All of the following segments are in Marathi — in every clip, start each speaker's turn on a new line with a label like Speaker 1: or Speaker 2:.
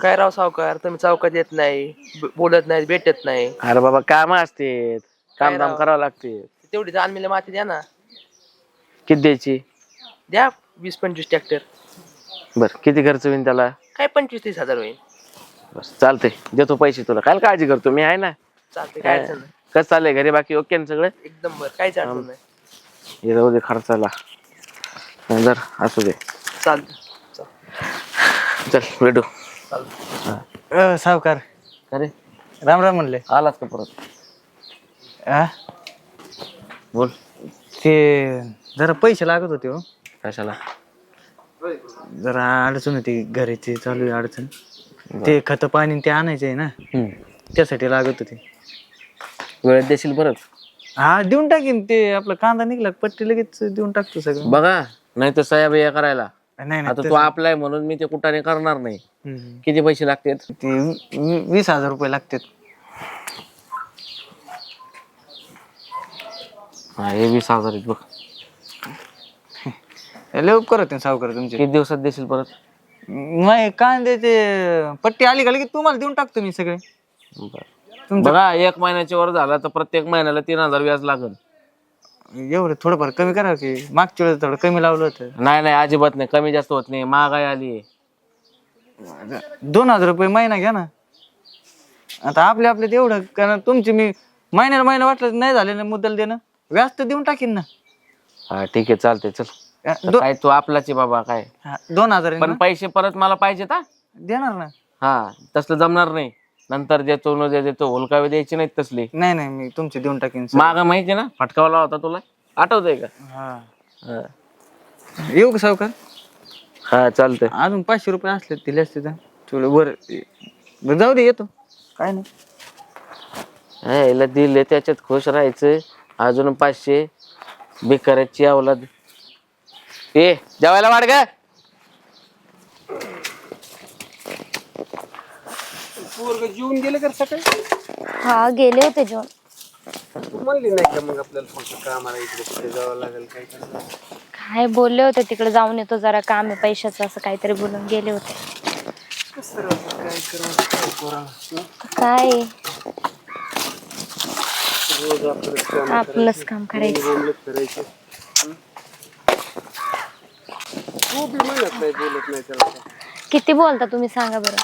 Speaker 1: काय राव सावकार, तुम्ही चौकात येत नाही, बोलत नाही, भेटत नाही.
Speaker 2: अरे बाबा काम असते,
Speaker 1: काय
Speaker 2: काम धाम
Speaker 1: राव?
Speaker 2: करावं लागते.
Speaker 1: तेवढी जाणलेली माती द्या ना.
Speaker 2: किती द्यायची?
Speaker 1: द्या 20-25 ट्रॅक्टर.
Speaker 2: बर किती खर्च होईल त्याला?
Speaker 1: काय 25-30 हजार होईल.
Speaker 2: बस चालतंय, देतो पैसे तुला. काय काळजी करतो, मी आहे ना.
Speaker 1: चालते, काय अडचण नाही.
Speaker 2: कसं चाललंय घरी, बाकी ओके ना सगळं?
Speaker 1: एकदम बरं, काहीच अडचण नाही.
Speaker 2: हे जाऊ दे खर्चाला, जर असू दे.
Speaker 1: चालतं.
Speaker 2: चल भेटू.
Speaker 1: चालतं.
Speaker 3: सावकार
Speaker 2: अरे
Speaker 3: राम राम म्हणले.
Speaker 2: आलाच का परत?
Speaker 3: हा
Speaker 2: बोल.
Speaker 3: ते जरा पैसे लागत होते हो.
Speaker 2: कशाला?
Speaker 3: जरा अडचण होती घरीची, चालू आहे अडचण. ते खत पाणी ते आणायचं आहे ना, त्यासाठी लागत होते.
Speaker 2: वेळेत देशील परत?
Speaker 3: हा देऊन टाकीन. ते आपला कांदा निघला पट्टी लगेच देऊन टाकतो सगळं.
Speaker 2: बघा, नाही तर सह्या बिया करायला.
Speaker 3: नाही
Speaker 2: आता तू आपलाय म्हणून मी ते कुठाने करणार नाही. किती पैसे लागतात?
Speaker 3: ते 20,000 रुपये लागतात.
Speaker 2: हे 20,000 आहेत बघ.
Speaker 3: लय उपकार होते सावकार तुमचे.
Speaker 2: किती दिवसात देशील परत?
Speaker 3: नाही कांद्याचे पट्टी आली का लगेच तुम्हाला देऊन टाकतो मी सगळे.
Speaker 2: बघा, 1 महिन्याच्या वर झाला तर प्रत्येक महिन्याला 3,000 व्याज लागल.
Speaker 3: एवढं थोडंफार कमी करा की, मागच्या वेळेस थोडं कमी लावलं होतं.
Speaker 2: नाही नाही, अजिबात नाही, कमी जास्त होत नाही. महागाई आली.
Speaker 3: 2,000 रुपये महिना घ्या ना. आता आपल्या एवढं, कारण तुमची मी महिन्याला महिना वाटलं नाही झाले ना मुद्दल देणं, व्याज तर देऊन टाकीन ना.
Speaker 2: हा ठीक आहे, चालते. चल काय तू आपलाच आहे बाबा. काय
Speaker 3: 2,000
Speaker 2: पण पैसे परत मला पाहिजेत हा.
Speaker 3: देणार ना.
Speaker 2: हा तसलं जमणार नाही. नंतर देतो न देतो, होलकावे द्यायची नाहीत तसली.
Speaker 3: नाही नाही, मी तुमचे देऊन टाकीन.
Speaker 2: माग माहिती ना फटकावला होता तुला, आठवतंय का?
Speaker 3: हा येऊ का सावकार?
Speaker 2: हा चालतंय.
Speaker 3: अजून 500 रुपये असले दिले असते तर थोडं बरं. जाऊ दे, येतो. काय नाही,
Speaker 2: याला दिले त्याच्यात खुश राहायचं. अजून 500 बेकाराची अवलाद. ए जेवायला वाढ ग.
Speaker 1: जेवून गेले कर सकाळी?
Speaker 4: हा गेले होते जेवण.
Speaker 1: तू म्हणली नाही का मग आपल्याला फक्त कामाला इकडे कुठे जावं लागेल काय करायला?
Speaker 4: काय बोलले होते तिकडे जाऊन येतो, जरा काम आहे पैशाचं, असं काहीतरी बोलून गेले होते.
Speaker 1: कसं राहतं, काय करावं, काय पोराला?
Speaker 4: काय
Speaker 1: रोज आपलं
Speaker 4: आपलंच काम करायचं.
Speaker 1: करायचं. तू बी म्हणत नाही, बोलत नाही त्याला.
Speaker 4: किती बोलता तुम्ही सांगा बरं.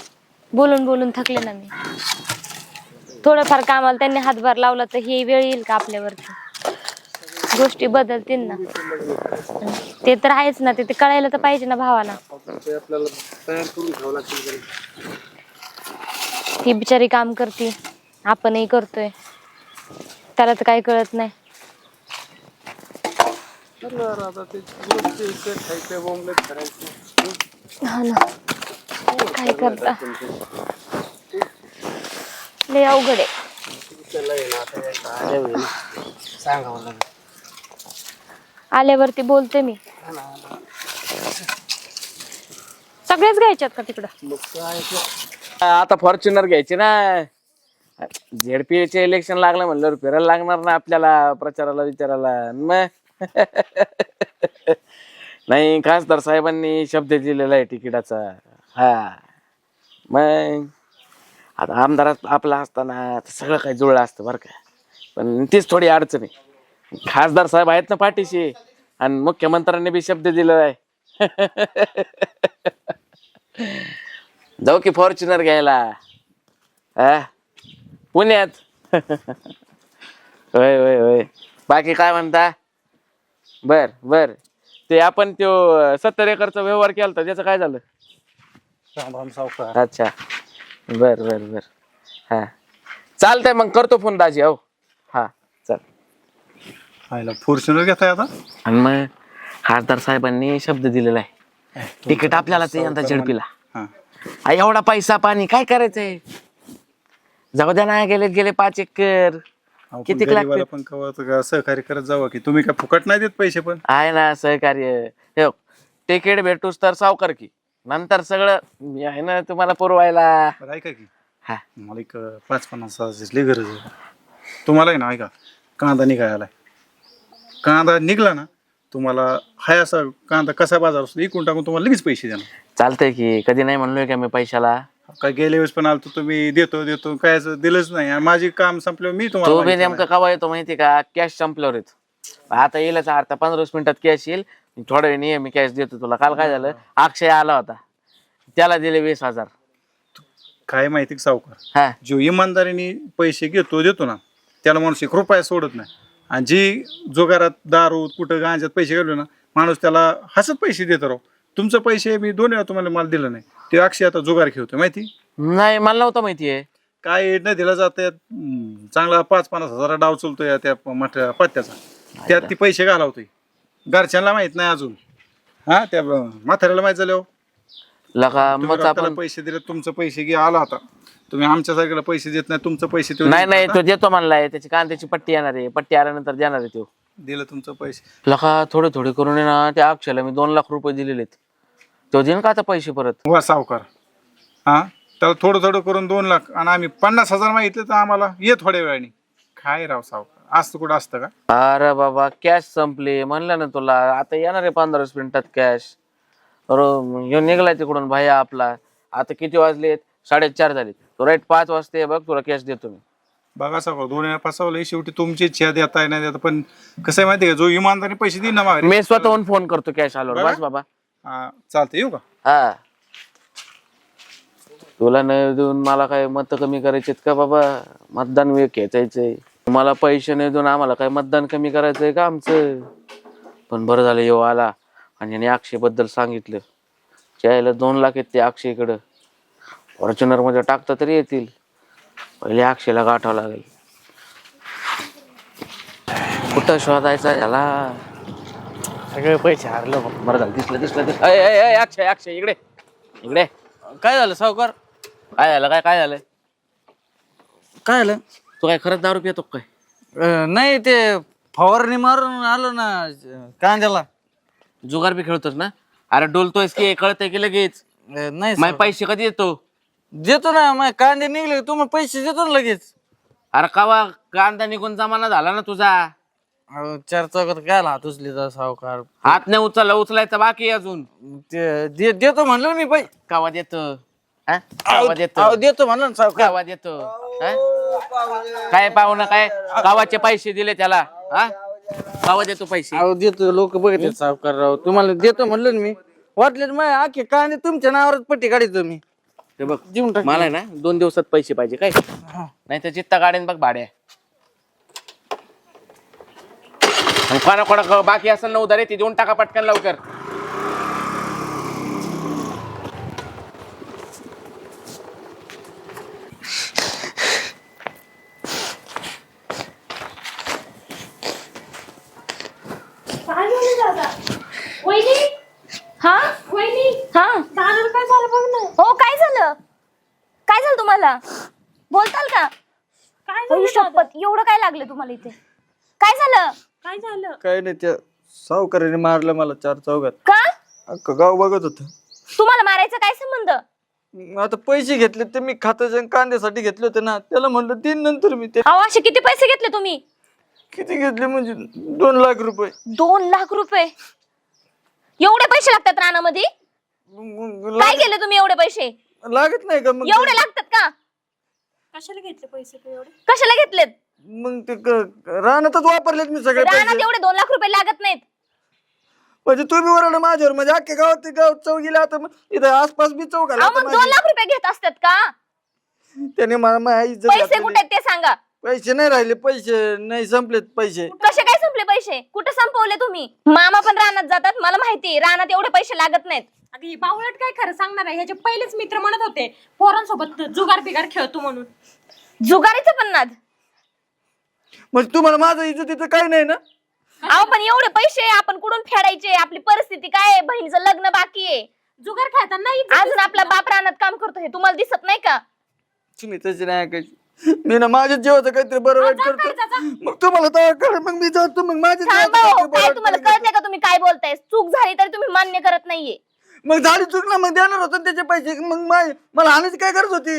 Speaker 4: बोलून बोलून थकले ना मी. थोडंफार कामाला त्यांनी हातभार लावला तर ही वेळ येईल का आपल्यावरती? गोष्टी बदलतील ना. ते तर आहेच ना, ते कळायला तर पाहिजे ना भावाला.
Speaker 1: ते आपल्याला तयार करून घ्यावं लागतील.
Speaker 4: ती बिचारी काम करते, आपणही करतोय, त्याला तर काही कळत नाही. हा ना, काय करता, लय अवघड आहे.
Speaker 1: सांगावं लागेल.
Speaker 4: आल्यावरती बोलते मी. सगळेच घ्यायच्यात का तिकडं?
Speaker 2: आता फॉर्च्युनर घ्यायचे ना. झेडपीचे इलेक्शन लागलं म्हणल्यावर फिरायला लागणार ना आपल्याला, प्रचाराला विचारायला. मग नाही, खासदार साहेबांनी शब्द दिलेला आहे तिकिटाचा. हा मग आता आमदारात आपला असताना सगळं काही जुळलं असतं बरं का. पण तीच थोडी अडचण आहे. खासदार साहेब आहेत ना पाठीशी, आणि मुख्यमंत्र्यांनी बी शब्द दिलेला आहे. जाऊ की फॉर्च्युनर घ्यायला पुण्यात. होय होय होय. बाकी काय म्हणता? बर बर, ते आपण तो 70 एकरचा व्यवहार केला होता, त्याचं काय झालं?
Speaker 1: सावकार.
Speaker 2: अच्छा, बर बर बर. हा चालतंय, मग करतो फोन दाजी. हो हा चल.
Speaker 5: फॉर्च्युनर घेताय आता?
Speaker 2: आणि मग खासदार साहेबांनी शब्द दिलेला आहे, तिकीट आपल्याला ते यंदा झेडपीला. एवढा पैसा पाणी काय करायचंय? जाऊ द्या ना, गेले 5 एकर. किती लागते?
Speaker 5: पण कवा सहकार्य करत जावं की, तुम्ही काय फुकट नाही देत पैसे? पण
Speaker 2: आहे ना सहकार्य. तिकीट भेटूस तर सावकार की, नंतर सगळं मी आहे ना तुम्हाला पुरवायला.
Speaker 5: ऐका की,
Speaker 2: हा
Speaker 5: मला एक 50-50 हजाराची गरज आहे. तुम्हाला आहे ना, ऐका, कांदा निघायलाय. कांदा निघला ना, तुम्हाला हाय असा कांदा कसा बाजार असतो इकून टाकून तुम्हाला लगेच पैसे देणार.
Speaker 2: चालतंय की, कधी नाही म्हणलोय का मी पैशाला.
Speaker 5: काय गेल्या वेळेस पण आलतो तुम्ही देतो देतो काय असं दिलंच नाही आणि माझी काम संपल्यावर मी
Speaker 2: तो
Speaker 5: तुम्हाला
Speaker 2: बी
Speaker 5: मागितलं
Speaker 2: नेमकं कवा येतो माहिती का? कॅश संपल्यावर येतो. आता येईलच अर्धा 15-20 मिनिटात कॅश येईल. थोड्या वेळ ये मी कॅश देतो तुला. काल काय झालं, अक्षय आला होता, त्याला दिले 20,000.
Speaker 5: नाही. काय माहिती का सावकार,
Speaker 2: हा
Speaker 5: जो इमानदारीने पैसे घेतो देतो ना त्याला माणूस 1 रुपया सोडत नाही. आणि जी जुगारात दारू कुठं गांजात पैसे घालवे ना माणूस त्याला हसत पैसे देतो राव. तुमचं पैसे मी 2 वेळा तुम्हाला मला दिलं नाही. ते अक्षय आता जुगार खेळतो माहिती.
Speaker 2: नाही, मला नव्हतं माहितीये.
Speaker 5: काय नाही दिला जात चांगला 5-50 हजार डाव चलतोय त्या मोठ्या पत्त्याचा. त्यात ती पैसे घालावतोय. घरच्यांना माहित नाही अजून. हा त्या म्हाताऱ्याला माहित झालं.
Speaker 2: लका
Speaker 5: तुम्ही
Speaker 2: मग
Speaker 5: रक्ताला
Speaker 2: आपण
Speaker 5: पैसे दिले, तुमचं पैसे घे आला होता. तुम्ही आमच्या सारख्याला पैसे देत नाही, तुमचं पैसे तो
Speaker 2: नाही नाही,
Speaker 5: देत
Speaker 2: तो देतो म्हणलाय. त्याची कांद्याची पट्टी येणार आहे, पट्टी आल्यानंतर देणार आहे तो.
Speaker 5: दिलं तुमचं पैसे.
Speaker 2: लका थोडे थोडे करून आहे ना त्या अक्षयला मी 2 लाख रुपये दिलेले. तो देईन का आता पैसे परत?
Speaker 5: वा सावकार, हा त्याला थोडं थोडं करून 2 लाख आणि आम्ही 50,000 मागितले तर आम्हाला ये थोड्या वेळाने. काय राव सावकार, असतं कुठं असतं का?
Speaker 2: अरे बाबा कॅश संपली म्हणलं ना तुला. आता येणार आहे 15-20 मिनिटात कॅश. ह्यो निघलाय तिकडून भाया आपला. आता किती वाजलेत? 4:30 झाले. तो राईट 5 वाजते बघ, तुला कॅश देतो मी.
Speaker 5: बघा सावकार 2 वेळा फसवलं. शेवटी तुमची इच्छा देता नाही देता, पण कसं आहे माहिती का, जो इमानदारी पैसे देईन ना मागे
Speaker 2: मी स्वतःहून फोन करतो कॅश आल्यावर. बस बाबा.
Speaker 5: हा चालतं, येऊ का?
Speaker 2: हा तुला न देऊन मला काय मत कमी करायचेत का बाबा? मतदान वेळ खेचायचंय. मला पैसे नाही देऊन आम्हाला काय मतदान कमी करायचंय का आमचं? पण बरं झालं येऊ आला आणि याने अक्षय बद्दल सांगितलं. त्याला 2 लाख आहेत ते अक्षयकडं. फॉर्च्युनर मध्ये टाकता तरी येतील. पहिले अक्षयला गाठावं लागेल. कुठं शोधायचा याला?
Speaker 3: सगळे पैसे हारलो बघ.
Speaker 2: बरं झालं, दिसलं. अय अक्षय अक्षय इकडे इकडे.
Speaker 3: काय झालं सावकार?
Speaker 2: काय झालं? काय झालं?
Speaker 3: काय झालं?
Speaker 2: तू काय खरंच दारू पितो काय?
Speaker 3: नाही, ते फवारणी मारून आलो ना कांद्याला.
Speaker 2: जुगार बी खेळतोस ना? अरे डोलतोयस की कळतंय की लगेच?
Speaker 3: नाही
Speaker 2: माझे पैसे कधी येतो?
Speaker 3: देतो ना, मग कांदे निघले तुम्हाला पैसे देतो ना लगेच.
Speaker 2: अरे कवा कांदा निघून जमाना झाला ना तुझा.
Speaker 3: 4 चौकात काय हात उचली सावकार?
Speaker 2: हात नाही उचलायचा बाकी आहे अजून.
Speaker 3: ते देतो म्हणलं मी पैसे.
Speaker 2: कवा देतो? हा? कवा देतो?
Speaker 3: देतो म्हणलं ना सावकार.
Speaker 2: कवा देतो? हा? काय पाहुणं काय गावाचे पैसे दिले त्याला? हा? कवा देतो पैसे?
Speaker 3: अहो देतो, लोक बघते सावकार राव. तुम्हाला देतो म्हणलं ना मी. वाटले मग आखे कांदे तुमच्या नावावरच पट्टी काढतो मी.
Speaker 2: ते बघ
Speaker 3: देऊन टाक.
Speaker 2: मला आहे ना 2 दिवसात पैसे पाहिजे काय? नाही तर चित्ता गाड्यान बघ भाड्या. कोणा बाकी असेल ना उधार ती देऊन टाका पटकन लवकर.
Speaker 4: हो काय झालं? काय झालं तुम्हाला? बोलताल का? काय शपथ, एवढं काय लागलं तुम्हाला इथे? काय झालं?
Speaker 3: काय नाही, त्या सावकाराने मारलं मला 4 चौकात.
Speaker 4: का?
Speaker 3: अख्खं गाव बघत होत.
Speaker 4: तुम्हाला मारायचा काय संबंध?
Speaker 3: आता पैसे घेतले ते मी खात्याच्या कांद्यासाठी घेतले होते ना, त्याला म्हणलं दिन नंतर मी ते.
Speaker 4: अहो असे किती पैसे घेतले तुम्ही?
Speaker 3: किती घेतले म्हणजे 2 लाख रुपये.
Speaker 4: 2 लाख रुपये? एवढे पैसे लागतात रानामध्ये? काय केलं तुम्ही एवढे पैसे?
Speaker 3: लागत नाही का मग?
Speaker 4: एवढे लागतात का?
Speaker 6: कशाला घेतले पैसे तू एवढे?
Speaker 4: कशाला घेतलेत?
Speaker 3: मग ते रानातच वापरलेत मी सगळे
Speaker 4: रानात
Speaker 3: पैसे.
Speaker 4: एवढे 2 लाख रुपये लागत नाहीत.
Speaker 3: म्हणजे तुम्ही ओरडलं माझ्यावर, म्हणजे अख्ख्या गावात ते गाव चौक गेले. आता इथं आसपास बी चौक आला.
Speaker 4: अहो मग 2 लाख रुपये घेत असतात का?
Speaker 3: त्याने मला इज्जत
Speaker 4: पैसे
Speaker 3: घातलेली.
Speaker 4: कुठे आहेत ते सांगा.
Speaker 3: पैसे नाही राहिले, पैसे नाही संपलेत पैसे.
Speaker 4: कसे काय संपले पैसे? कुठे संपवले तुम्ही? मामा पण रानात जातात, मला माहिती. रानात एवढे पैसे लागत नाहीत.
Speaker 6: अगं ही बावळट काय खरं सांगणार आहे? ह्याचे पहिलेच मित्र म्हणत होते पोरांसोबत जुगार बिगार खेळतो म्हणून.
Speaker 4: जुगारीचं पण नाद.
Speaker 3: म्हणजे तुम्हाला माझं इज्जतीचं काही नाही ना?
Speaker 4: अहो पण एवढे पैसे आपण कुठून फेडायचे? आपली परिस्थिती काय आहे? बहिणीचं लग्न बाकी आहे.
Speaker 6: जुगार खेळताना
Speaker 4: अजून आपला बाप रानात काम करतो, हे तुम्हाला दिसत नाही का?
Speaker 3: तुम्ही तशी नाही ऐकायची. मी ना माझ्या जीवाचं काहीतरी बरं वाईट करतो. मग तुम्हाला तर कळ, मग मी जातो. मग माझ्या
Speaker 4: थांबा
Speaker 3: जीवाचं
Speaker 4: हो,
Speaker 3: काहीतरी बरं
Speaker 4: काय
Speaker 3: वाईट
Speaker 4: तुम्हाला
Speaker 3: करतो.
Speaker 4: कळतंय का तुम्ही काय बोलताय? चूक झाली तरी तुम्ही मान्य करत नाहीये.
Speaker 3: मग झाली चूक ना, मग देणार होतं त्याचे पैसे. मग मला हाणायची काय गरज होती?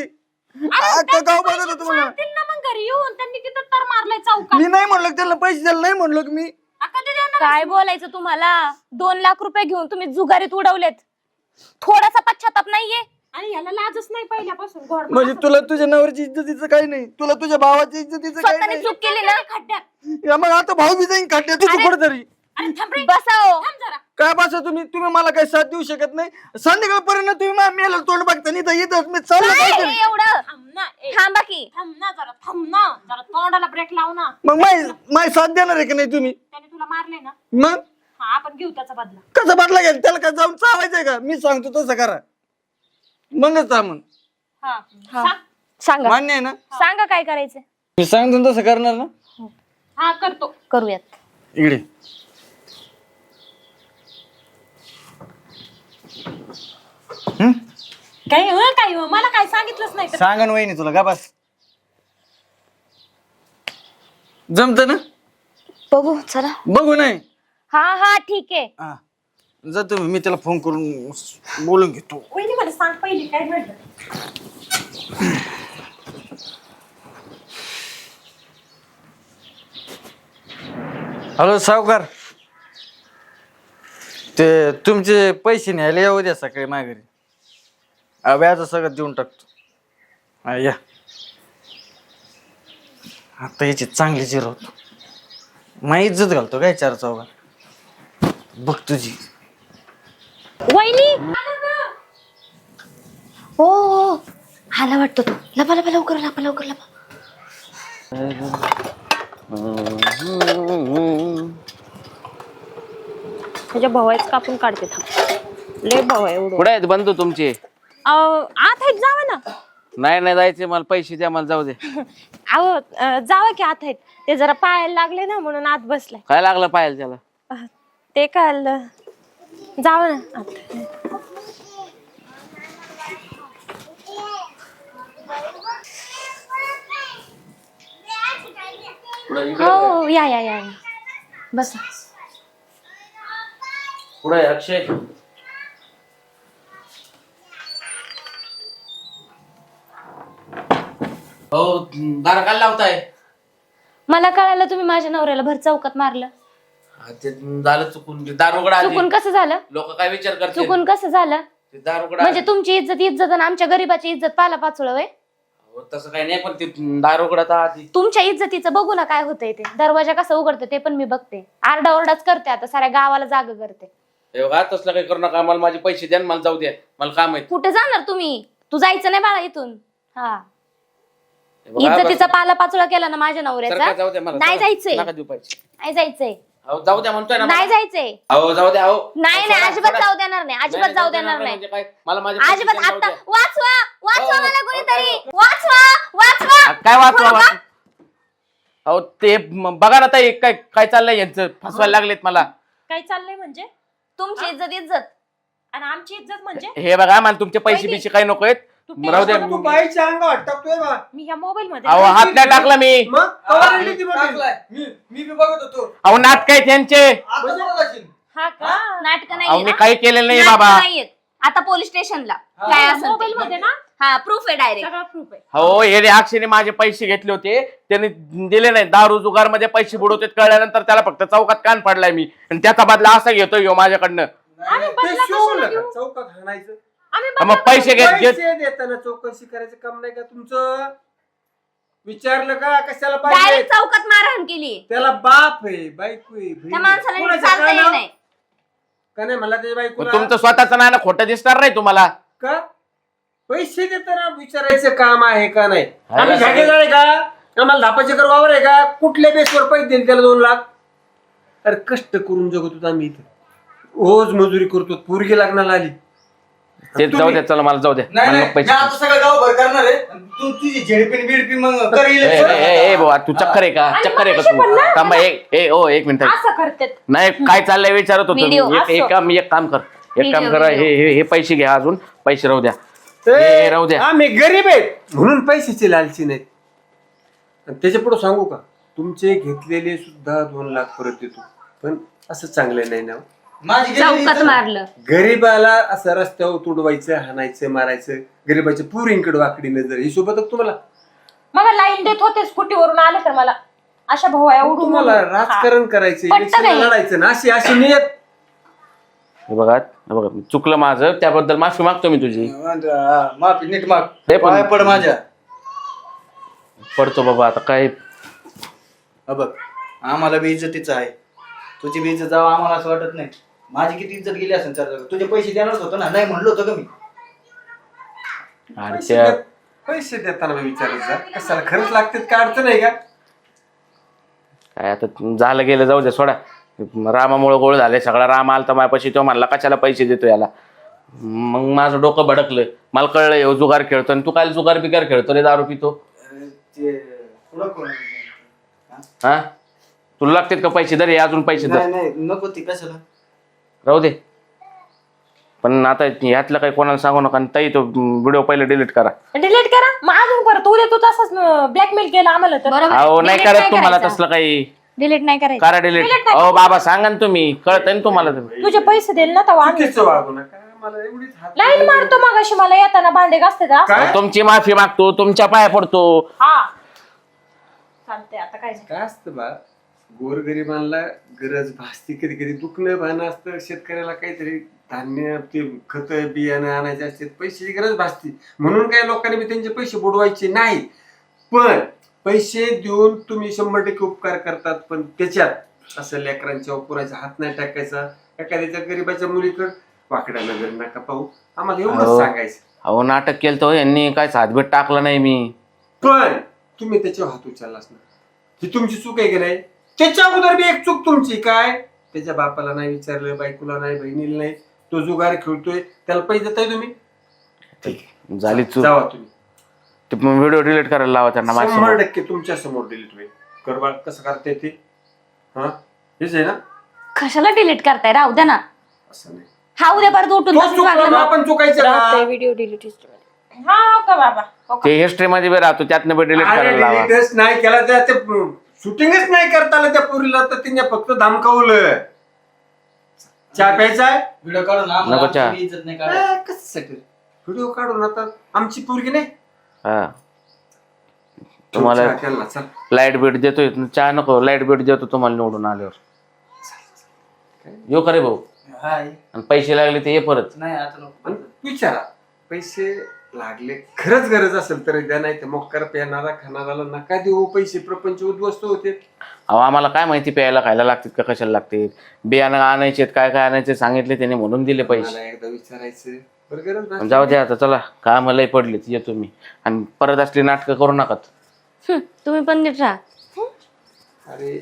Speaker 3: अख्खं गाव बघत होतं मला.
Speaker 6: मग घरी येऊन त्यांनी तिथं तर मारलाय चौकात.
Speaker 3: मी नाही म्हणलो त्याला पैसे द्यायला, नाही म्हणलो की मी.
Speaker 6: कधी देणार?
Speaker 4: काय बोलायचं तुम्हाला? 2 लाख रुपये घेऊन तुम्ही जुगारीत उडवलेत. थोडासा पश्चाताप नाहीये?
Speaker 6: आणि याला लाजच नाही पहिल्यापासून घोड
Speaker 3: म्हणजे तुला तुझ्या नवऱ्याची इज्जतीचं काही नाही, तुला तुझ्या भावाची इज्जतीचं काही
Speaker 4: स्वतःने
Speaker 3: नाही.
Speaker 4: चूक केली ना.
Speaker 6: खड्ड्यात.
Speaker 3: या मग आता भाऊ बी जाईन खड्ड्यात तिथं कुठेतरी.
Speaker 6: अरे थांब रे,
Speaker 4: बसाओ.
Speaker 6: थांब जरा.
Speaker 3: काय बसा तुम्ही मला काही साथ देऊ शकत नाही. संध्याकाळपर्यंत तुम्ही माझ्या मेला तोंड बघता नाही तर इथं मी चाललो
Speaker 4: काय
Speaker 3: काहीतरी.
Speaker 4: हे एवढं
Speaker 6: थांब ना, ए,
Speaker 4: थांबा की.
Speaker 6: थांब ना जरा, थांब ना जरा, तोंडाला ब्रेक लाव ना.
Speaker 3: मग माय साथ देणार आहे की नाही तुम्ही?
Speaker 6: त्याने तुला मारले ना,
Speaker 3: मग
Speaker 6: हा आपण घेऊ त्याचा बदला.
Speaker 3: कसं बदला घ्याल? त्याला काय जाऊन चावायचंय का? मी सांगतो तसं करा, मगच थांबून.
Speaker 6: हा
Speaker 4: हा.
Speaker 6: सांग.
Speaker 4: सांगा
Speaker 3: मान्य आहे ना?
Speaker 4: सांगा काय करायचं.
Speaker 3: मी सांगतो तसं करणार ना?
Speaker 6: हा करतो.
Speaker 4: करूयात.
Speaker 3: इकडे
Speaker 6: काय मला काय सांगितलंच नाही तर.
Speaker 3: सांगा ना वहिनी तुला का बस जमत ना?
Speaker 4: बघू चला.
Speaker 3: बघू नाही.
Speaker 4: हा हा ठीक आहे.
Speaker 3: हा जा तुम्ही, मी त्याला फोन करून बोलून घेतो.
Speaker 6: वहिनी मला सांग पहिली काय घडलं.
Speaker 3: हॅलो सावकार, ते तुमचे पैसे न्यायला येऊ द्या सकाळी माघारी. व्याज सगळं देऊन टाकतो. हा या. आता याची चांगली जिरवतो. माझी इज्जत घालतो काय 4 चौघात. बघ तुझी.
Speaker 6: वहिनी
Speaker 4: हो हो आला वाटतो तो. लपा लपा लवकर लपा लवकर लपा.
Speaker 6: त्याच्या भावाच कापून काढते. थांब, लय भाऊ आहे एवढं.
Speaker 2: कुठे आहेत बंधू तुमचे?
Speaker 6: आत आहेत, जावा ना.
Speaker 2: नाही जायचे, मला पैसे द्या, मला जाऊ दे.
Speaker 6: अहो जावा की आत आहेत. ते जरा पायाला लागले ना म्हणून आत बसलाय.
Speaker 2: काय लागलं पाहायला त्याला?
Speaker 6: ते कळलं. जावा ना आत.
Speaker 4: हो या या या बसा.
Speaker 2: कुठे अक्षय? हो दार काय लावताय?
Speaker 4: मला कळालं तुम्ही माझ्या नवऱ्याला भर चौकात मारलं.
Speaker 2: ते झालं चुकून, दार उघडा.
Speaker 4: चुकून कसं झालं?
Speaker 2: लोक काय विचार करतील?
Speaker 4: चुकून कसं झालं?
Speaker 2: ते दार उघडा.
Speaker 4: म्हणजे तुमची इज्जत आणि आमच्या गरीबाची इज्जत पाला पाचोळ वय.
Speaker 2: हो, तसं काही नाही, पण ते दार उघडा आधी.
Speaker 4: तुमच्या इज्जतीचं बघू ना काय होतंय ते. दरवाजा कसा उघडतो ते पण मी बघते. आरडाओरडाच करते आता, साऱ्या गावाला जाग करते.
Speaker 2: हे बघा, तसलं काही करू नका. मला माझे पैसे द्या, मला जाऊ द्या, मला काम आहे.
Speaker 4: कुठे जाणार तुम्ही? तू जायचं नाही बाळा इथून. हा
Speaker 2: हे बघा,
Speaker 4: इज्जतीचा पाला पाचोळा केला ना माझ्या
Speaker 2: सरका,
Speaker 4: नवऱ्याचा.
Speaker 2: जाऊ द्या मला.
Speaker 4: नाही जायचंय.
Speaker 2: नका देऊ पैसे.
Speaker 4: नाही जायचंय.
Speaker 2: अहो जाऊ द्या म्हणतोय ना.
Speaker 4: नाही जायचंय.
Speaker 2: अहो जाऊ द्या. अहो
Speaker 4: नाही नाही अजिबात जाऊ देणार नाही. अजिबात जाऊ देणार नाही.
Speaker 2: म्हणजे काय, मला माझे पैसे
Speaker 4: अजिबात.
Speaker 2: द्या, जाऊ
Speaker 4: आता
Speaker 2: द्या.
Speaker 4: वाचवा वाचवा
Speaker 2: हो,
Speaker 4: मला
Speaker 2: हो,
Speaker 4: कोणीतरी.
Speaker 2: हो.
Speaker 4: वाचवा वाचवा.
Speaker 2: काय वाचवा? अहो ते बघा ना ताई, काय काय चाललंय यांचं. फसवायला लागलेत मला.
Speaker 6: काय चाललंय म्हणजे?
Speaker 4: तुमची इज्जत
Speaker 6: आणि आमची इज्जत म्हणजे?
Speaker 2: हे बघा, मला तुमचे पैसे बिशे काही नकोयत.
Speaker 6: तू
Speaker 2: राहू द्या.
Speaker 1: तू बाईच्या अंगावर टाकतोय बा.
Speaker 6: मी या मोबाईल मध्ये
Speaker 2: अहो हात नाही टाकला मी.
Speaker 1: मग कवर आणली ती मोठी? मी बी बघत होतो.
Speaker 2: अहो नाटक आहेत त्यांचे.
Speaker 1: आता बघत असेल.
Speaker 6: हा का?
Speaker 4: नाटक
Speaker 2: अहो मी
Speaker 4: नाही.
Speaker 2: काही केलेलं नाही बाबा.
Speaker 4: आता पोलीस स्टेशनला काय असेल
Speaker 6: मोबाईल मध्ये ना
Speaker 4: हा प्रूफ आहे डायरेक्ट.
Speaker 6: सगळा प्रूफ आहे.
Speaker 2: हो हे रे, अक्षयने माझे पैसे घेतले होते, त्यांनी दिले नाही. दारू जुगार मध्ये पैसे बुडवते कळल्यानंतर त्याला फक्त चौकात कान पडलाय मी, आणि त्याचा बदला असा घेतोय ह्यो माझ्याकडनं.
Speaker 6: आम्ही
Speaker 1: ते
Speaker 6: बदला
Speaker 1: शिवू
Speaker 6: कशाला
Speaker 1: नका.
Speaker 6: घेऊ?
Speaker 1: चौकात हाणायचं.
Speaker 6: आम्ही
Speaker 2: मग
Speaker 6: बदला
Speaker 2: पैसे घेत
Speaker 1: पैसे देताना चौकशी करायचं काम नाही का तुमचं? विचारलं का कशाला पाहिजे?
Speaker 4: डायरेक्ट चौकात मारहाण केली.
Speaker 1: त्याला बाप आहे, बायको आहे, बहीण
Speaker 4: त्या
Speaker 1: आहे.
Speaker 4: माणसाला
Speaker 1: कोणाचं
Speaker 4: चालता
Speaker 1: काय
Speaker 4: येत
Speaker 1: नाव?
Speaker 4: नाही.
Speaker 1: का नाही मला त्याच्या
Speaker 2: मग
Speaker 1: बायकोला?
Speaker 2: तुमचं स्वतःचं नाही ना, खोटं दिसणार नाही तुम्हाला.
Speaker 1: का पैसे देताना विचारायचं काम आहे का नाही?
Speaker 2: हा,
Speaker 1: आम्ही
Speaker 2: सगळे-
Speaker 1: जागेदार आहे का? आम्हाला 10 एकर वावर आहे का? कुठल्या बेसवर पैसे देईल त्याला 2 लाख? अरे कष्ट करून जगत होतो आम्ही इथे, रोज मजुरी करतो. पोरगी लग्नाला आली.
Speaker 2: ते जाऊ द्या, चला मला जाऊ द्या. मला नको पैसे.
Speaker 3: सगळं गाव भर करणार आहे. तू तुझी झेडपिन बिडपी मग
Speaker 2: ए बाबा, तू चक्कर आहे का? चक्कर आहे का तू? थांबा, एक मिनिट.
Speaker 6: असं करतात.
Speaker 2: नाही काय चाललंय विचारत होतो
Speaker 4: Video,
Speaker 2: मी. एक काम कर, एक काम करा. हे पैसे घ्या, अजून पैसे राहू द्या. हे राहू द्या.
Speaker 1: आम्ही गरीब आहेत म्हणून पैशाची लालची नाहीत. आणि त्याच्या पुढे सांगू का, तुमचे घेतलेले सुद्धा 2 लाख परत देतो, पण असं चांगलं नाही ना.
Speaker 4: चौकात मारलं.
Speaker 1: गरीबाला असं रस्त्यावर तुडवायचं, हाणायचं, मारायचं. गरीबाच्या पुरींकडे वाकडी नजर, ही सोबत तुम्हाला.
Speaker 6: मग लाईन देत होते स्कूटीवरून आले तर मला अशा भाऊ एवढं
Speaker 1: तुम्हाला राजकारण करायचं,
Speaker 4: पटतं
Speaker 1: इलेक्शन
Speaker 4: नाही.
Speaker 1: लढायचं ना, अशी नियत.
Speaker 2: हे बघा चुकलं माझं, त्याबद्दल माफी मागतो मी तुझी.
Speaker 3: माफी नीट माग,
Speaker 2: हे पण-
Speaker 3: पाया पड माझ्या.
Speaker 2: पडतो बाबा आता काय.
Speaker 3: हा बघ, आम्हाला बी इज्जतीचं आहे, तुझी बी इज्जत जावं आम्हाला असं वाटत नाही. माझी किती इज्जत गेली असेल चार जागा. तुझे पैसे देणारच होतो ना, नाही म्हणलो होतो का मी.
Speaker 2: आणि त्या
Speaker 1: पैसे देताना मी विचारत जा कशाला खरंच लागतात का अडचण आहे का?
Speaker 2: काय आता झालं गेलं जाऊ दे सोडा. रामामुळे गोळ झाले सगळा. राम आलता माझ्यापाशी, तो म्हणला कशाला पैसे देतो याला. मग माझं डोकं भडकलं, मला कळलं ह्यो जुगार खेळतो आणि तू काय जुगार बिगार खेळतो रे, दारू पितो.
Speaker 3: ते पुढं कोण?
Speaker 2: हा तुला लागतात का पैसे? दर अजून पैसे दर.
Speaker 3: नाही नाही नको, ती कशाला.
Speaker 2: राहू दे. पण आता ह्यातलं काही कोणाला सांगू नका. आणि ताई तो व्हिडिओ पहिले डिलीट करा.
Speaker 6: डिलीट करा मग अजून परत उद्या तू तसंच ब्लॅकमेल केलं आम्हाला तर.
Speaker 4: बरोबर
Speaker 2: अहो नाही
Speaker 4: Delete
Speaker 2: करत तुम्हाला
Speaker 4: करायचं.
Speaker 2: तसलं काही.
Speaker 4: डिलीट नाही करायचं.
Speaker 2: करा डिलीट. अहो बाबा सांगा ना तुम्ही, कळतंय ना तुम्हाला.
Speaker 6: तुझे पैसे देईल ना तेव्हा आम्ही.
Speaker 1: चुकीचं वागू नका. मला एवढीच हात
Speaker 6: लाईन मारतो मग अशी मला येताना भांडे घासते का?
Speaker 1: काय
Speaker 2: तुमची माफी मागतो, तुमच्या पाया पडतो.
Speaker 6: हा चालतंय आता काय
Speaker 1: काय असतं बा, गोरगरिबांना गरज भासती, कधी कधी दुखणं भाणं असतं. शेतकऱ्याला काहीतरी धान्य ते खत बियाणं आणायचे असते, पैशाची गरज भासती. म्हणून काही लोकांनी बी त्यांचे पैसे बुडवायचे नाही. पण पैसे देऊन तुम्ही 100% उपकार करतात, पण त्याच्यात असं लेकरांच्या पुरायचा हात नाही टाकायचा. एखाद्याच्या गरीबाच्या मुलीकडे वाकड्या नजर नका पाहू. आम्हाला एवढंच
Speaker 2: अहो.
Speaker 1: सांगायचं.
Speaker 2: अहो नाटक केलं तो यांनी, काय सातभेट टाकला नाही मी.
Speaker 1: पण तुम्ही त्याच्यावर हात उचललाच नाही, ही तुमची चूक आहे की नाही? त्याच्या अगोदर बी एक चूक तुमची. काय त्याच्या बापाला नाही विचारलं, बायकोला नाही, बहिणीला नाही, तो जुगार खेळतोय, त्याला पैसे देताय तुम्ही?
Speaker 2: ठीक आहे, झाली चूक.
Speaker 1: जावा तुम्ही.
Speaker 2: ते व्हिडिओ डिलीट करायला लावा त्यांना माझ्या
Speaker 1: 100% तुमच्या समोर डिलीट होईल. करवा कसं करता येते? हा हेच आहे ना?
Speaker 4: कशाला डिलीट करताय? राहू द्या ना.
Speaker 1: असं नाही.
Speaker 4: हा उद्या परत उठून
Speaker 1: तो
Speaker 4: तसंच
Speaker 1: चुकला
Speaker 4: वागलं
Speaker 1: ना,
Speaker 4: ना.
Speaker 1: आपण चुकायचं का?
Speaker 6: Video delete history. हा हो का बाबा हो का?
Speaker 2: ते हिस्ट्री मध्ये बी राहतो, त्यातनं बी डिलीट
Speaker 1: अरे
Speaker 2: करायला लावा.
Speaker 1: डिलीटच नाही केला, त्या शूटिंगच नाही करता आलं त्या पोरीला, तर तिने फक्त धमकावलं. चहा प्यायचा आहे?
Speaker 3: व्हिडिओ काढून आम्हाला
Speaker 2: नको चहा.
Speaker 3: आमची बी इज्जत नाही काढायची.
Speaker 1: कशासाठी व्हिडिओ काढून आता आमची पोरगी नाही?
Speaker 2: हा तुम्हाला
Speaker 1: चहा केला, चल.
Speaker 2: लाईट बीट देतोय, चहा नको, लाईट बीट देतो तुम्हाला निवडून आल्यावर. यो करे भाऊ.
Speaker 3: हाय.
Speaker 2: आणि पैसे लागले ते ये परत.
Speaker 3: नाही आता नको.
Speaker 1: पण विचारा, पैसे लागले खरंच गरज असेल तर द्या, नाही तर मोक्कर पेनारा खाणाराला नका देऊ पैसे. प्रपंच उद्ध्वस्त होते.
Speaker 2: अहो आम्हाला काय माहिती प्यायला खायला लागतात का कशाला लागतात, बियाणं आणायचे काय काय आणायचे सांगितले त्याने म्हणून दिले पैसे.
Speaker 1: मला एकदा विचारायचं बरं, गरज नाही.
Speaker 2: जाऊ द्या आता, चला काम लय पडलीत, येतो मी. आणि परत असली नाटकं करू नका.
Speaker 4: तुम्ही पण नीट राहा.
Speaker 1: अरे